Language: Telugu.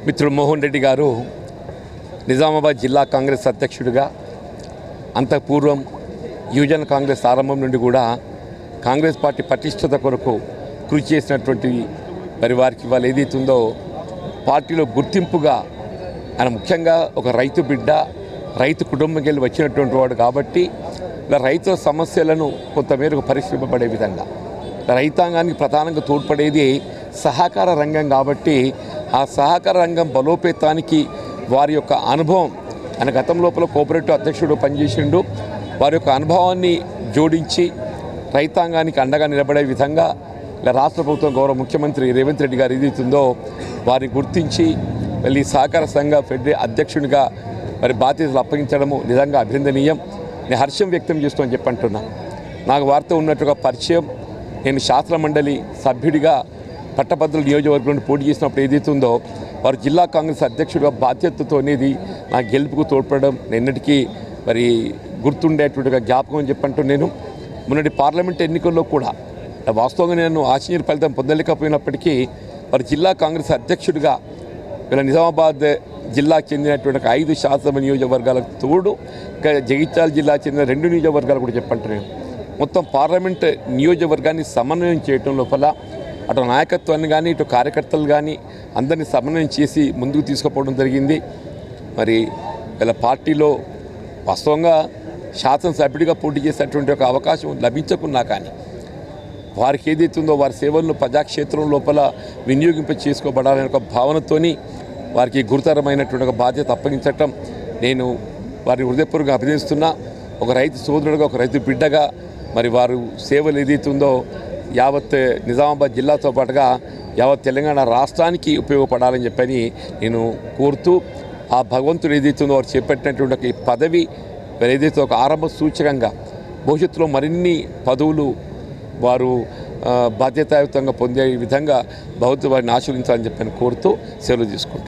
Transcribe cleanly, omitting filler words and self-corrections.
మిత్రుడు మోహన్ రెడ్డి గారు నిజామాబాద్ జిల్లా కాంగ్రెస్ అధ్యక్షుడిగా అంతపూర్వం యువజన కాంగ్రెస్ ఆరంభం నుండి కూడా కాంగ్రెస్ పార్టీ పటిష్టత కొరకు కృషి చేసినటువంటి మరి వారికి వాళ్ళు ఏదైతుందో పార్టీలో గుర్తింపుగా ఆయన ముఖ్యంగా ఒక రైతు బిడ్డ రైతు కుటుంబంకి వెళ్ళి వచ్చినటువంటి వాడు కాబట్టి ఇలా రైతుల సమస్యలను కొంతమేరకు పరిష్కరింపబడే విధంగా రైతాంగానికి ప్రధానంగా తోడ్పడేది సహకార రంగం కాబట్టి ఆ సహకార రంగం బలోపేతానికి వారి యొక్క అనుభవం ఆయన గతం లోపల కోఆపరేటివ్ అధ్యక్షుడు పనిచేసిండు వారి యొక్క అనుభవాన్ని జోడించి రైతాంగానికి అండగా నిలబడే విధంగా ఇలా రాష్ట్ర ప్రభుత్వం గౌరవ ముఖ్యమంత్రి రేవంత్ రెడ్డి గారు ఏదైతుందో వారిని గుర్తించి మళ్ళీ సహకార సంఘ ఫెడరే అధ్యక్షునిగా మరి బాధ్యతలు అప్పగించడము నిజంగా అభినందనీయం. నేను హర్షం వ్యక్తం చేస్తామని చెప్పంటున్నా. నాకు వారితో ఉన్నట్టుగా పరిచయం నేను శాస్త్ర మండలి సభ్యుడిగా పట్టభద్రుల నియోజకవర్గంలో పోటీ చేసినప్పుడు ఏదైతుందో వారు జిల్లా కాంగ్రెస్ అధ్యక్షుడిగా బాధ్యతతో అనేది నా గెలుపుకు తోడ్పడడం ఎన్నటికీ మరి గుర్తుండేటువంటిగా జ్ఞాపకం అని చెప్పంటూ నేను మొన్నటి పార్లమెంట్ ఎన్నికల్లో కూడా వాస్తవంగా నేను ఆశీర్వ ఫలితం పొందలేకపోయినప్పటికీ వారి జిల్లా కాంగ్రెస్ అధ్యక్షుడిగా వీళ్ళ నిజామాబాద్ జిల్లాకు చెందినటువంటి 5 శాసనసభ నియోజకవర్గాలకు తోడు జగిత్యాల జిల్లాకు చెందిన 2 నియోజకవర్గాలు కూడా చెప్పంటారు. నేను మొత్తం పార్లమెంట్ నియోజకవర్గాన్ని సమన్వయం చేయటం లోపల అటు నాయకత్వాన్ని కానీ ఇటు కార్యకర్తలు కానీ అందరినీ సమన్వయం చేసి ముందుకు తీసుకుపోవడం జరిగింది. మరి వీళ్ళ పార్టీలో వాస్తవంగా శాసనసభ్యుడిగా పోటీ చేసేటువంటి ఒక అవకాశం లభించకున్నా కానీ వారికి ఏదైతుందో వారి సేవలను ప్రజాక్షేత్రం లోపల వినియోగింప చేసుకోబడాలనే ఒక భావనతోని వారికి గురుతరమైనటువంటి ఒక బాధ్యత అప్పగించటం నేను వారిని హృదయపూర్వకంగా అభినందిస్తున్నా. ఒక రైతు సోదరుడుగా ఒక రైతు బిడ్డగా మరి వారు సేవలు ఏదైతుందో యావత్ నిజామాబాద్ జిల్లాతో పాటుగా యావత్ తెలంగాణ రాష్ట్రానికి ఉపయోగపడాలని చెప్పని నేను కోరుతూ ఆ భగవంతుడు ఏదైతుందో వారు చేపట్టినటువంటి పదవి మరి ఏదైతే ఒక ఆరంభ సూచకంగా భవిష్యత్తులో మరిన్ని పదవులు వారు బాధ్యతాయుతంగా పొందే విధంగా భగవంతుడు వారిని ఆశీర్వదించాలని చెప్పని కోరుతూ సెలవు తీసుకుంటాను.